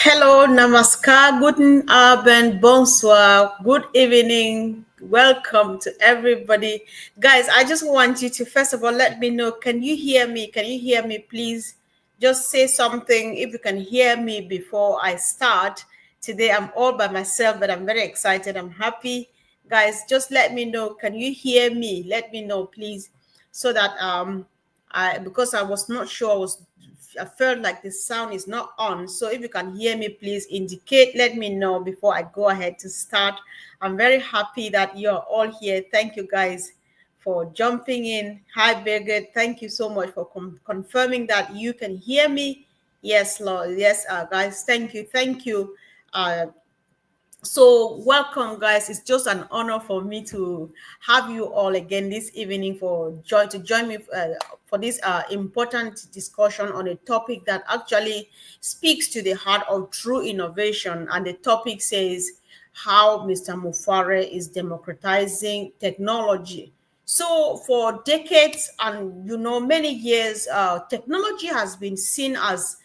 Hello, namaskar, guten Abend, bonsoir, good evening. Welcome to everybody. Guys, I just want you to first of all let me know, can you hear me? Can you hear me, please? Just say something if you can hear me before I start. Today I'm all by myself, but I'm very excited. I'm happy. Guys, just let me know, can you hear me? Let me know, please, so that I because I was not sure, I felt like the sound is not on. So if you can hear me, please indicate, let me know before I go ahead to start. I'm very happy that you're all here. Thank you guys for jumping in. Hi, Birgit. Thank you so much for confirming that you can hear me. Yes, Lord. Yes, guys. Thank you. Thank you. Uh, so welcome, guys. It's just an honor for me to have you all again this evening to join me for this important discussion on a topic that actually speaks to the heart of true innovation. And the topic says how Mr. Mufareh is democratizing technology. So for decades and many years, technology has been seen as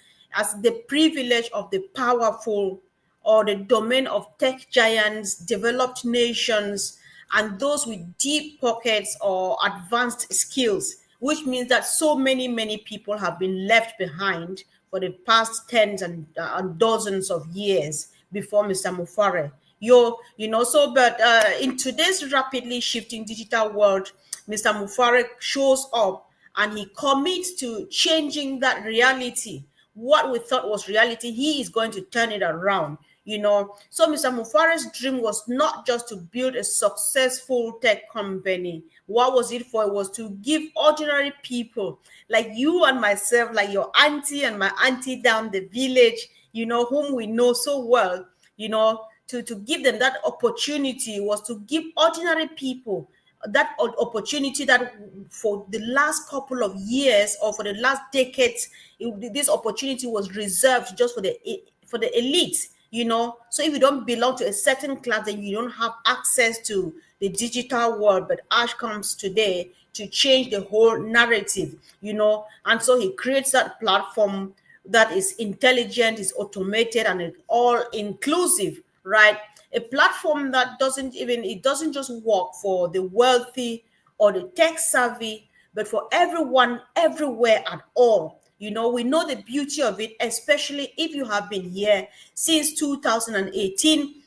the privilege of the powerful, or the domain of tech giants, developed nations, and those with deep pockets or advanced skills, which means that so many people have been left behind for the past tens and dozens of years before Mr. Mufareh. But in today's rapidly shifting digital world, Mr. Mufareh shows up and he commits to changing that reality. What we thought was reality, he is going to turn it around. So Mr. Mufareh's dream was not just to build a successful tech company. What was it for? It was to give ordinary people like you and myself, like your auntie and my auntie down the village, whom we know so well, to give them that opportunity, was to give ordinary people that opportunity that for the last couple of years or for the last decades, this opportunity was reserved just for the elite. So if you don't belong to a certain class, then you don't have access to the digital world. But Ash comes today to change the whole narrative. And so he creates that platform that is intelligent, is automated, and it's all inclusive, right? A platform that doesn't just work for the wealthy or the tech savvy, but for everyone, everywhere, at all. We know the beauty of it, especially if you have been here since 2018.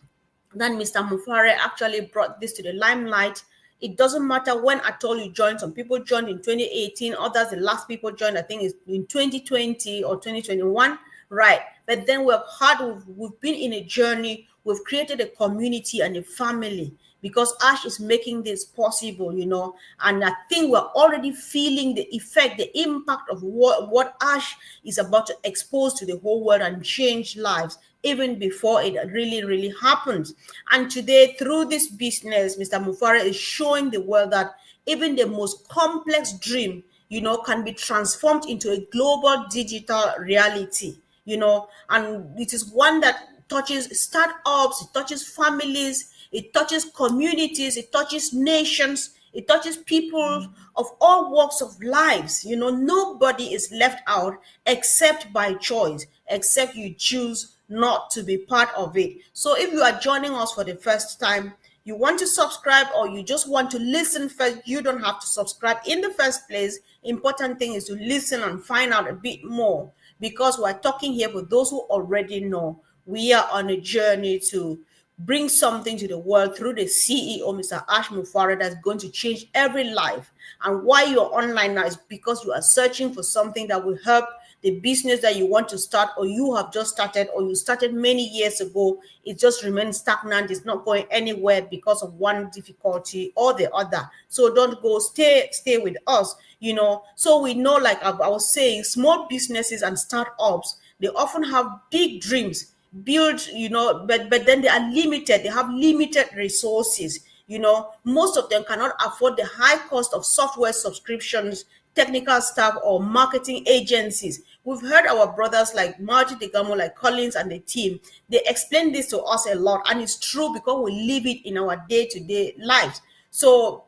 Then Mr. Mufareh actually brought this to the limelight. It doesn't matter when at all you joined. Some people joined in 2018, others, the last people joined, I think, is in 2020 or 2021, right? But then we've been in a journey. We've created a community and a family because Ash is making this possible, and I think we're already feeling the effect, the impact of what Ash is about to expose to the whole world and change lives even before it really happens. And today, through this business, Mr. Mufareh is showing the world that even the most complex dream, can be transformed into a global digital reality, and it is one that touches startups, it touches families, it touches communities, it touches nations, it touches people of all walks of lives. Nobody is left out except by choice, except you choose not to be part of it. So if you are joining us for the first time, you want to subscribe or you just want to listen first, you don't have to subscribe in the first place. Important thing is to listen and find out a bit more, because we're talking here for those who already know. We are on a journey to bring something to the world through the CEO, Mr. Ash Mufareh, that's going to change every life. And why you're online now is because you are searching for something that will help the business that you want to start, or you have just started, or you started many years ago. It just remains stagnant. It's not going anywhere because of one difficulty or the other. So don't go, stay with us, So we know, like I was saying, small businesses and startups, they often have big dreams, build, but then they are limited. They have limited resources. Most of them cannot afford the high cost of software subscriptions, technical staff, or marketing agencies. We've heard our brothers like Marty DeGamo, like Collins and the team. They explain this to us a lot, and it's true because we live it in our day-to-day lives. So,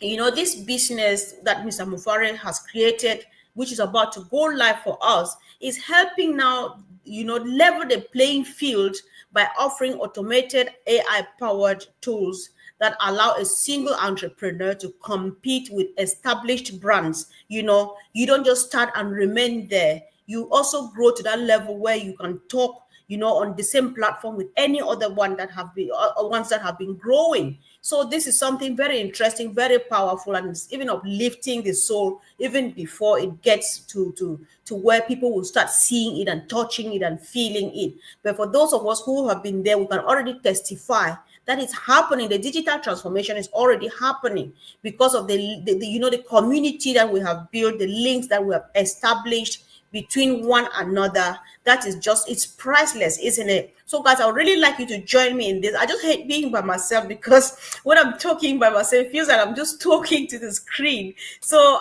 this business that Mr. Mufareh has created, which is about to go live for us, is helping now, level the playing field by offering automated AI-powered tools that allow a single entrepreneur to compete with established brands. You don't just start and remain there. You also grow to that level where you can talk, on the same platform with any other one that have been ones that have been growing. So this is something very interesting, very powerful, and it's even uplifting the soul even before it gets to where people will start seeing it and touching it and feeling it. But for those of us who have been there, we can already testify that it's happening. The digital transformation is already happening because of the community that we have built, the links that we have established between one another. That is just, it's priceless, isn't it? So guys, I would really like you to join me in this. I just hate being by myself because when I'm talking by myself, it feels like I'm just talking to the screen. So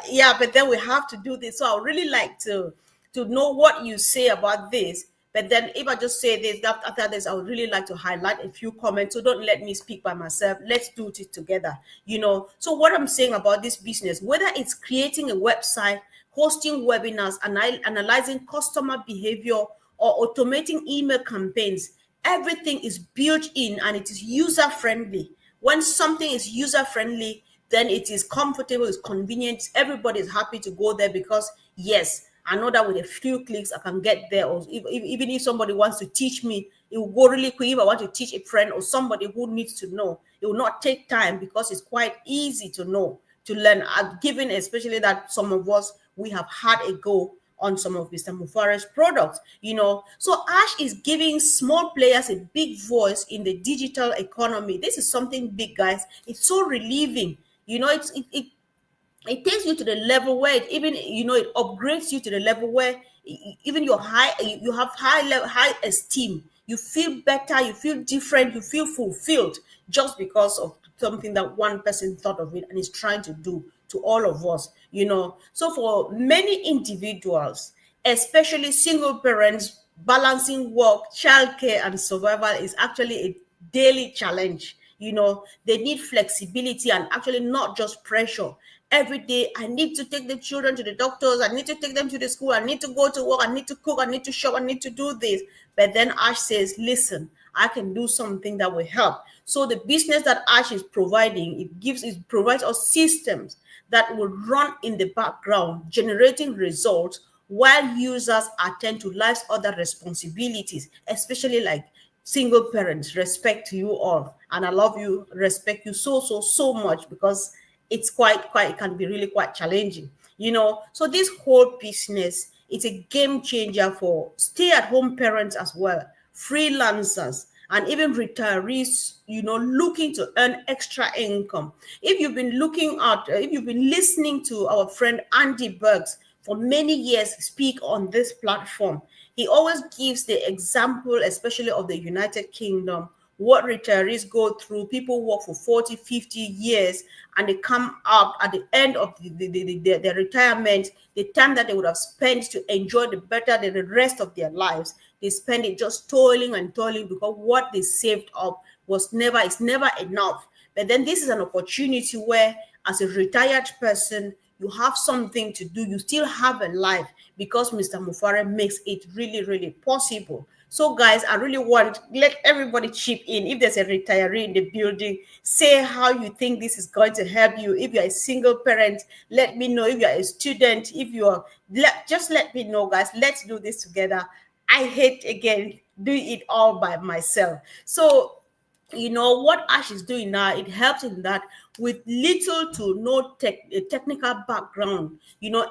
yeah, but then we have to do this. So I would really like to know what you say about this. But then if I just say this, after this, I would really like to highlight a few comments. So don't let me speak by myself. Let's do it together. So what I'm saying about this business, whether it's creating a website, hosting webinars, analyzing customer behavior, or automating email campaigns, everything is built in and it is user friendly. When something is user friendly, then it is comfortable, it's convenient. Everybody is happy to go there because, yes, I know that with a few clicks I can get there. Or even if somebody wants to teach me, it will go really quick. If I want to teach a friend or somebody who needs to know, it will not take time because it's quite easy to know, to learn. Given especially that some of us, we have had a go on some of Mr. Mufareh's products. So Ash is giving small players a big voice in the digital economy. This is something big, guys. It's so relieving. It takes you to the level where it even, it upgrades you to the level where even you have high esteem. You feel better, you feel different, you feel fulfilled just because of something that one person thought of it and is trying to do to all of us. So for many individuals, especially single parents, balancing work, childcare, and survival is actually a daily challenge. They need flexibility and actually not just pressure. Every day, I need to take the children to the doctors, I need to take them to the school, I need to go to work, I need to cook, I need to shop, I need to do this. But then Ash says, listen, I can do something that will help. So the business that Ash is providing, it provides us systems that will run in the background, generating results while users attend to life's other responsibilities, especially like single parents. Respect to you all, and I love you, respect you so much, because it's quite it can be really quite challenging. So this whole business, it's a game changer for stay-at-home parents as well, freelancers, and even retirees, looking to earn extra income. If you've been listening to our friend Andy Burks for many years speak on this platform, he always gives the example, especially of the United Kingdom, what retirees go through. People work for 40, 50 years, and they come up at the end of their retirement, the time that they would have spent to enjoy the better than the rest of their lives. They spend it just toiling and toiling because what they saved up it's never enough. But then this is an opportunity where, as a retired person, you have something to do. You still have a life because Mr. Mufareh makes it really, really possible. So, guys, I really let everybody chip in. If there's a retiree in the building, say how you think this is going to help you. If you're a single parent, let me know. If you're a student, just let me know, guys. Let's do this together. I hate, again, doing it all by myself. So, what Ash is doing now, it helps in that with little to no technical background,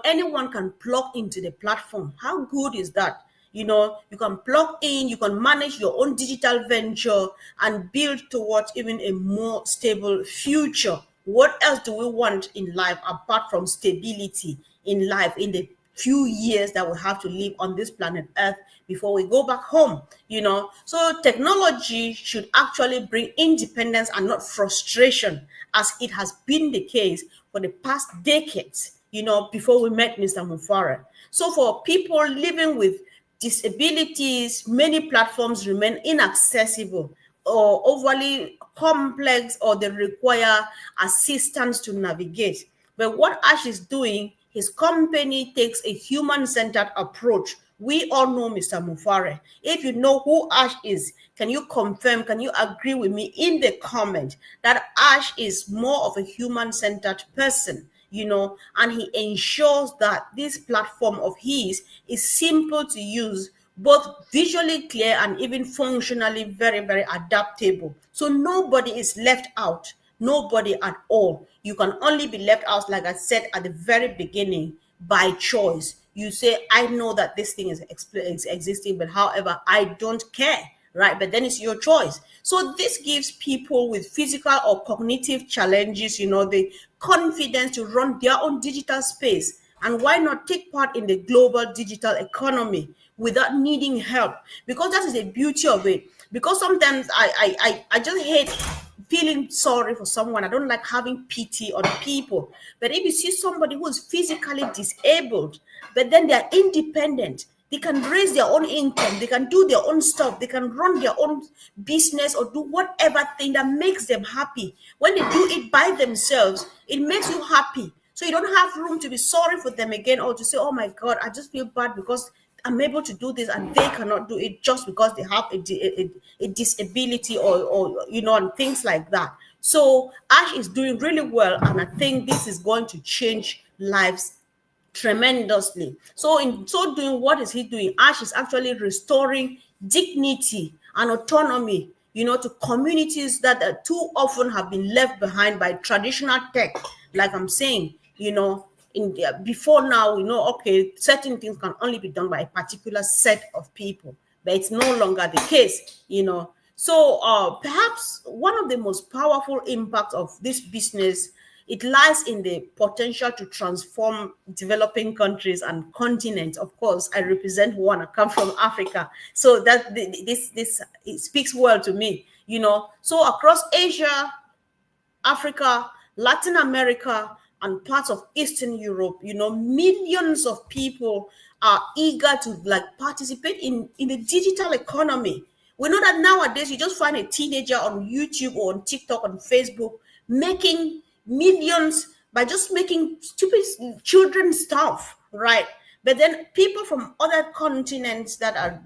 anyone can plug into the platform. How good is that? You can plug in, you can manage your own digital venture and build towards even a more stable future. What else do we want in life apart from stability in life, in the few years that we have to live on this planet Earth before we go back home? So technology should actually bring independence and not frustration, as it has been the case for the past decades, before we met Mr. Mufareh. So for people living with disabilities, many platforms remain inaccessible or overly complex, or they require assistance to navigate. But what Ash is doing, his company takes a human-centered approach. We all know Mr. Mufareh. If you know who Ash is, can you confirm, can you agree with me in the comment that Ash is more of a human-centered person? And he ensures that this platform of his is simple to use, both visually clear and even functionally very, very adaptable. So nobody is left out, nobody at all. You can only be left out, like I said at the very beginning, by choice. You say, I know that this thing is existing, but however, I don't care, right? But then it's your choice. So this gives people with physical or cognitive challenges, the confidence to run their own digital space. And why not take part in the global digital economy without needing help? Because that is the beauty of it. Because sometimes I just hate feeling sorry for someone. I don't like having pity on people. But if you see somebody who is physically disabled, but then they are independent, they can raise their own income, they can do their own stuff, they can run their own business or do whatever thing that makes them happy. When they do it by themselves, it makes you happy. So you don't have room to be sorry for them again, or to say, oh my God, I just feel bad because I'm able to do this and they cannot do it just because they have a disability, or and things like that. So Ash is doing really well, and I think this is going to change lives tremendously. So in so doing, what is he doing? Ash is actually restoring dignity and autonomy, to communities that too often have been left behind by traditional tech. Like I'm saying, before now, okay, certain things can only be done by a particular set of people, but it's no longer the case. So perhaps one of the most powerful impacts of this business, it lies in the potential to transform developing countries and continents. Of course, I represent one. I come from Africa, so that this it speaks well to me. So across Asia, Africa, Latin America, and parts of Eastern Europe, millions of people are eager to participate in the digital economy. We know that nowadays you just find a teenager on YouTube or on TikTok, on Facebook, making millions by just making stupid children stuff, right? But then people from other continents that are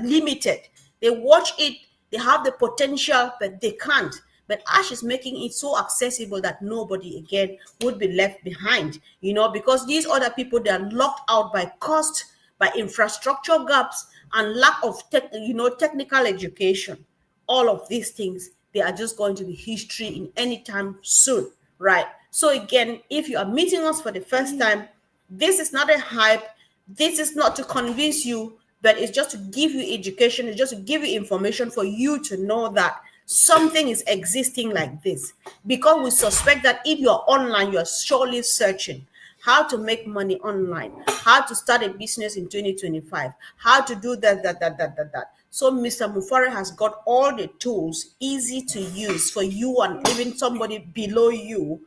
limited, they watch it, they have the potential, but they can't. But Ash is making it so accessible that nobody again would be left behind, because these other people, they are locked out by cost, by infrastructure gaps, and lack of technical education. All of these things, they are just going to be history in any time soon, right? So again, if you are meeting us for the first time, this is not a hype. This is not to convince you, but it's just to give you education. It's just to give you information for you to know that something is existing like this. Because we suspect that if you're online, you're surely searching how to make money online, how to start a business in 2025, how to do that. So Mr. Mufareh has got all the tools, easy to use for you and even somebody below you,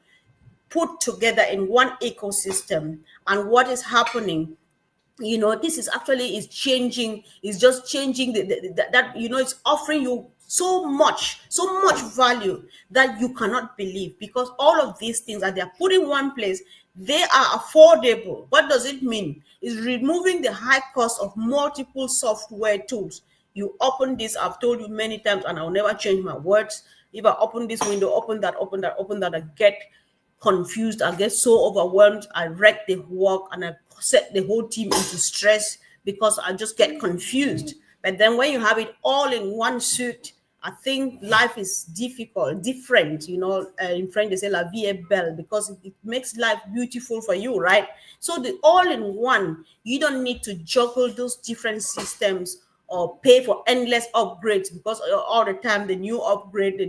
put together in one ecosystem. And what is happening, this is actually is changing, is just changing that it's offering you so much value that you cannot believe, because all of these things that they are put in one place, they are affordable. What does it mean? Is removing the high cost of multiple software tools. You open this, I've told you many times, and I'll never change my words. If I open this window, open that, I get confused, I get so overwhelmed, I wreck the work, and I set the whole team into stress because I just get confused. But then when you have it all in one suit, I think life is different. In French they say la vie est belle, because it makes life beautiful for you, right? So the all in one, you don't need to juggle those different systems or pay for endless upgrades, because all the time the new upgrade,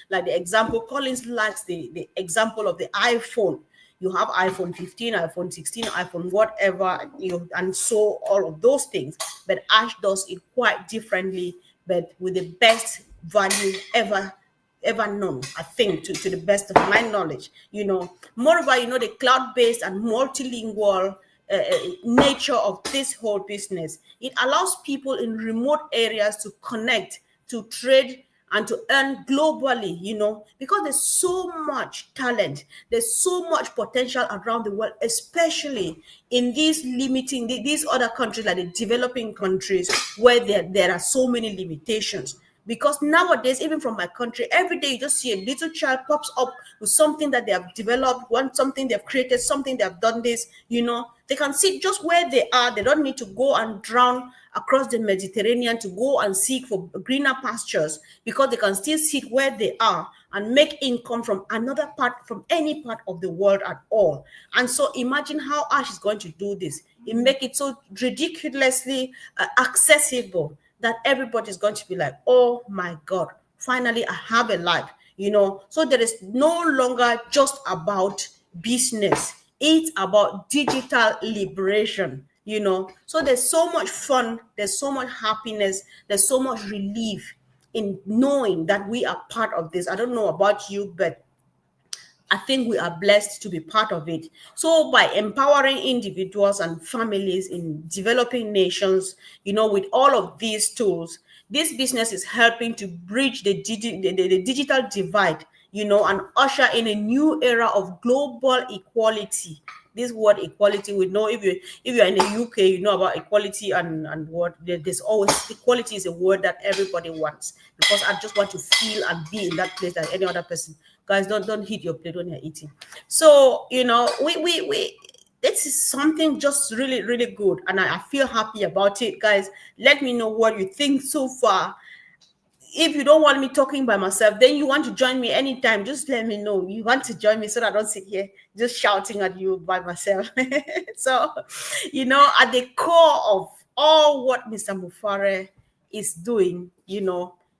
like the example Collins likes, the example of the iPhone. You have iPhone 15, iPhone 16, iPhone whatever, and so all of those things. But Ash does it quite differently, but with the best value ever known, I think, to the best of my knowledge. Moreover, the cloud-based and multilingual nature of this whole business, it allows people in remote areas to connect, to trade, and to earn globally, because there's so much talent, there's so much potential around the world, especially in these other countries, like the developing countries, where there are so many limitations. Because nowadays, even from my country, every day you just see a little child pops up with something that they have developed, something they've created, something they have done this, they can sit just where they are. They don't need to go and drown across the Mediterranean to go and seek for greener pastures, because they can still sit where they are and make income from another part, from any part of the world at all. And so imagine how Ash is going to do this. It make it so ridiculously accessible that everybody's going to be like, oh my God, finally I have a life, So there is no longer just about business. It's about digital liberation, So there's so much fun, there's so much happiness, there's so much relief in knowing that we are part of this. I don't know about you, but I think we are blessed to be part of it. So, by empowering individuals and families in developing nations, with all of these tools, this business is helping to bridge the digital divide, and usher in a new era of global equality. This word equality, we know, if you're in the UK, you know about equality, and what there's always equality is a word that everybody wants, because I just want to feel and be in that place like any other person. Guys, don't hit your plate when you're eating. So we this is something just really, really good, and I feel happy about it. Guys, let me know what you think so far. If you don't want me talking by myself, then you want to join me anytime, just let me know you want to join me, so that I don't sit here just shouting at you by myself. So, at the core of all what Mr. Mufareh is doing,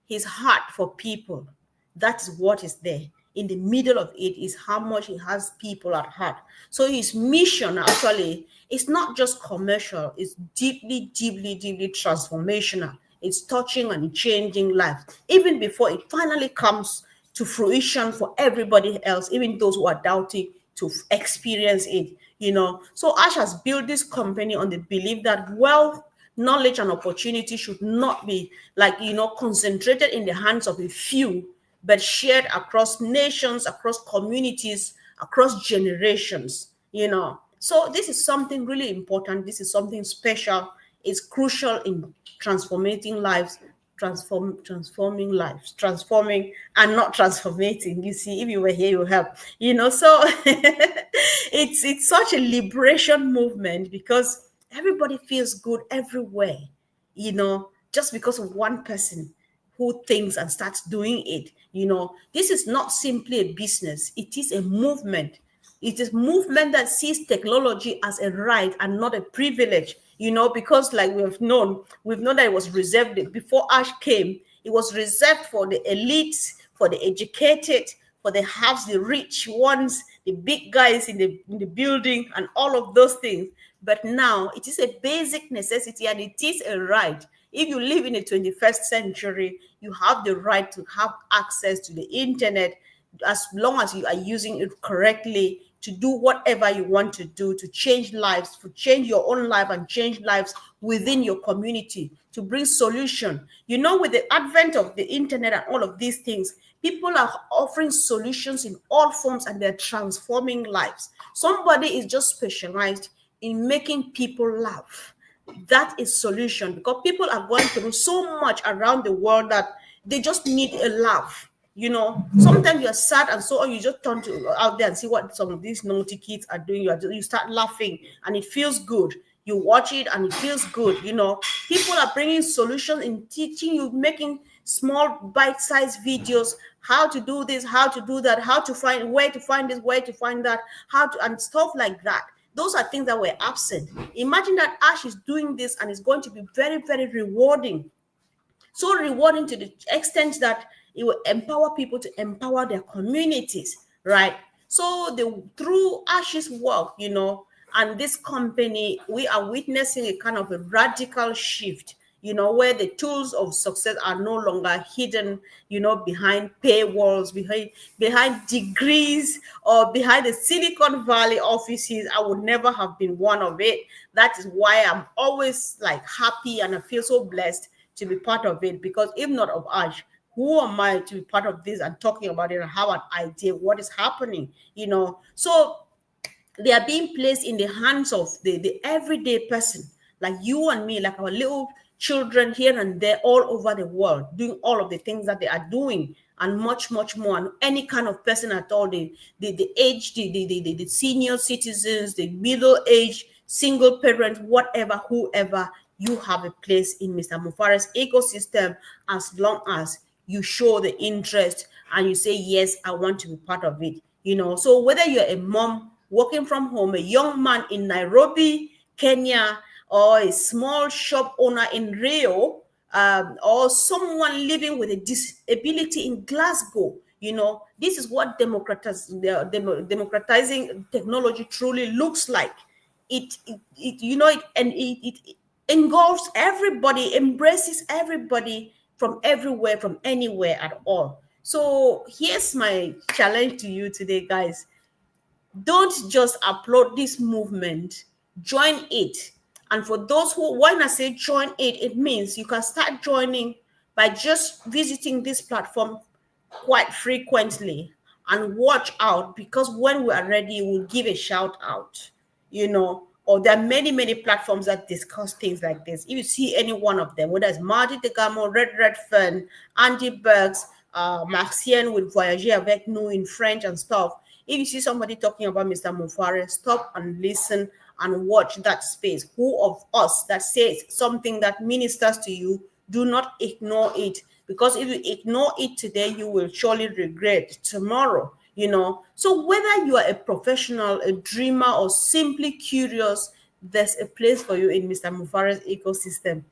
his heart for people, that is what is there. In the middle of it is how much he has people at heart. So his mission actually is not just commercial, it's deeply, deeply, deeply transformational. It's touching and changing lives, even before it finally comes to fruition for everybody else, even those who are doubting to experience it. So Ash has built this company on the belief that wealth, knowledge, and opportunity should not be concentrated in the hands of a few, but shared across nations, across communities, across generations. So this is something really important. This is something special. It's crucial in transforming lives, transforming lives, transforming and not transformating. You see, if you were here, you help. So it's such a liberation movement, because everybody feels good everywhere, just because of one person who thinks and starts doing it. This is not simply a business, it is a movement. It is movement that sees technology as a right and not a privilege, because like we've known that it was reserved before Ash came. It was reserved for the elites, for the educated, for the haves, the rich ones, the big guys in the building, and all of those things. But now it is a basic necessity, and it is a right. If you live in the 21st century, you have the right to have access to the internet, as long as you are using it correctly, to do whatever you want to do, to change lives, to change your own life and change lives within your community, to bring solution. With the advent of the internet and all of these things, people are offering solutions in all forms, and they're transforming lives. Somebody is just specialized in making people laugh. That is solution, because people are going through so much around the world that they just need a laugh. Sometimes you're sad and so on, you just turn to out there and see what some of these naughty kids are doing. You start laughing and it feels good. You watch it and it feels good. People are bringing solutions in teaching you, making small bite-sized videos, how to do this, how to do that, how to find, where to find this, where to find that, and stuff like that. Those are things that were absent. Imagine that Ash is doing this, and it's going to be very, very rewarding. So rewarding to the extent that it will empower people to empower their communities, right? So through Ash's work, and this company, we are witnessing a kind of a radical shift, where the tools of success are no longer hidden, behind paywalls, behind degrees, or behind the Silicon Valley offices. I would never have been one of it. That is why I'm always like happy, and I feel so blessed to be part of it, because if not of Ash, who am I to be part of this and talking about it and have an idea what is happening, So they are being placed in the hands of the everyday person, like you and me, like our little children here and there all over the world, doing all of the things that they are doing and much, much more. And any kind of person at all, the age, the senior citizens, the middle age, single parent, whatever, whoever, you have a place in Mr. Mufareh's ecosystem as long as you show the interest and you say, yes, I want to be part of it. So whether you're a mom working from home, a young man in Nairobi, Kenya, or a small shop owner in Rio, or someone living with a disability in Glasgow, this is what democratizing technology truly looks like. It engulfs everybody, embraces everybody from everywhere, from anywhere at all. So here's my challenge to you today, guys. Don't just upload this movement, join it. And for those who, when I say join it, it means you can start joining by just visiting this platform quite frequently and watch out, because when we are ready, we'll give a shout out, or there are many, many platforms that discuss things like this. If you see any one of them, whether it's Marty Tegamo, Red Fern, Andy Bergs, Marcien with Voyager avec nous in French and stuff, if you see somebody talking about Mr. Mufareh, stop and listen and watch that space. Who of us that says something that ministers to you, do not ignore it, because if you ignore it today, you will surely regret tomorrow. So whether you are a professional, a dreamer, or simply curious, there's a place for you in Mr. Mufareh's ecosystem.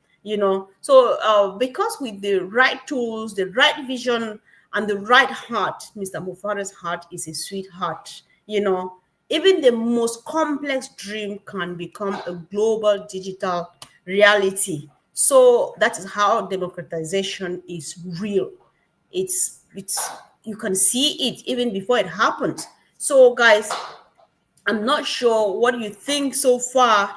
So because with the right tools, the right vision, and the right heart, Mr. Mufareh's heart is a sweetheart. Even the most complex dream can become a global digital reality. So that is how democratization is real. It's you can see it even before it happens. So guys, I'm not sure what you think so far.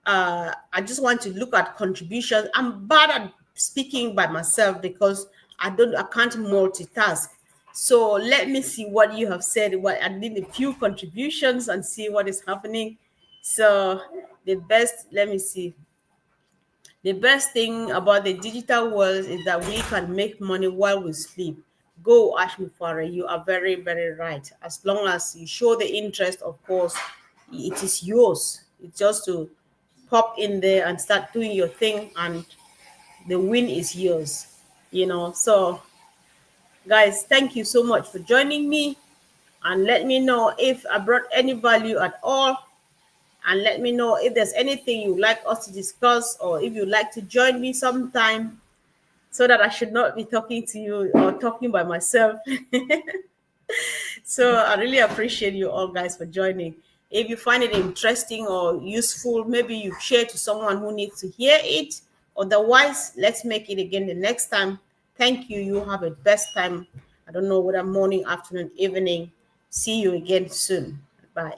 I just want to look at contributions. I'm bad at speaking by myself because I can't multitask. So let me see what you have said. I need a few contributions and see what is happening. So let me see. The best thing about the digital world is that we can make money while we sleep. Go, Ash Mufareh. You are very, very right. As long as you show the interest, of course, it is yours. It's just to pop in there and start doing your thing, and the win is yours. So, guys, thank you so much for joining me. And let me know if I brought any value at all. And let me know if there's anything you'd like us to discuss, or if you'd like to join me sometime, so that I should not be talking to you or talking by myself. So I really appreciate you all, guys, for joining. If you find it interesting or useful, maybe you share to someone who needs to hear it. Otherwise, let's make it again the next time. Thank you. You have a best time. I don't know whether morning, afternoon, evening. See you again soon. Bye.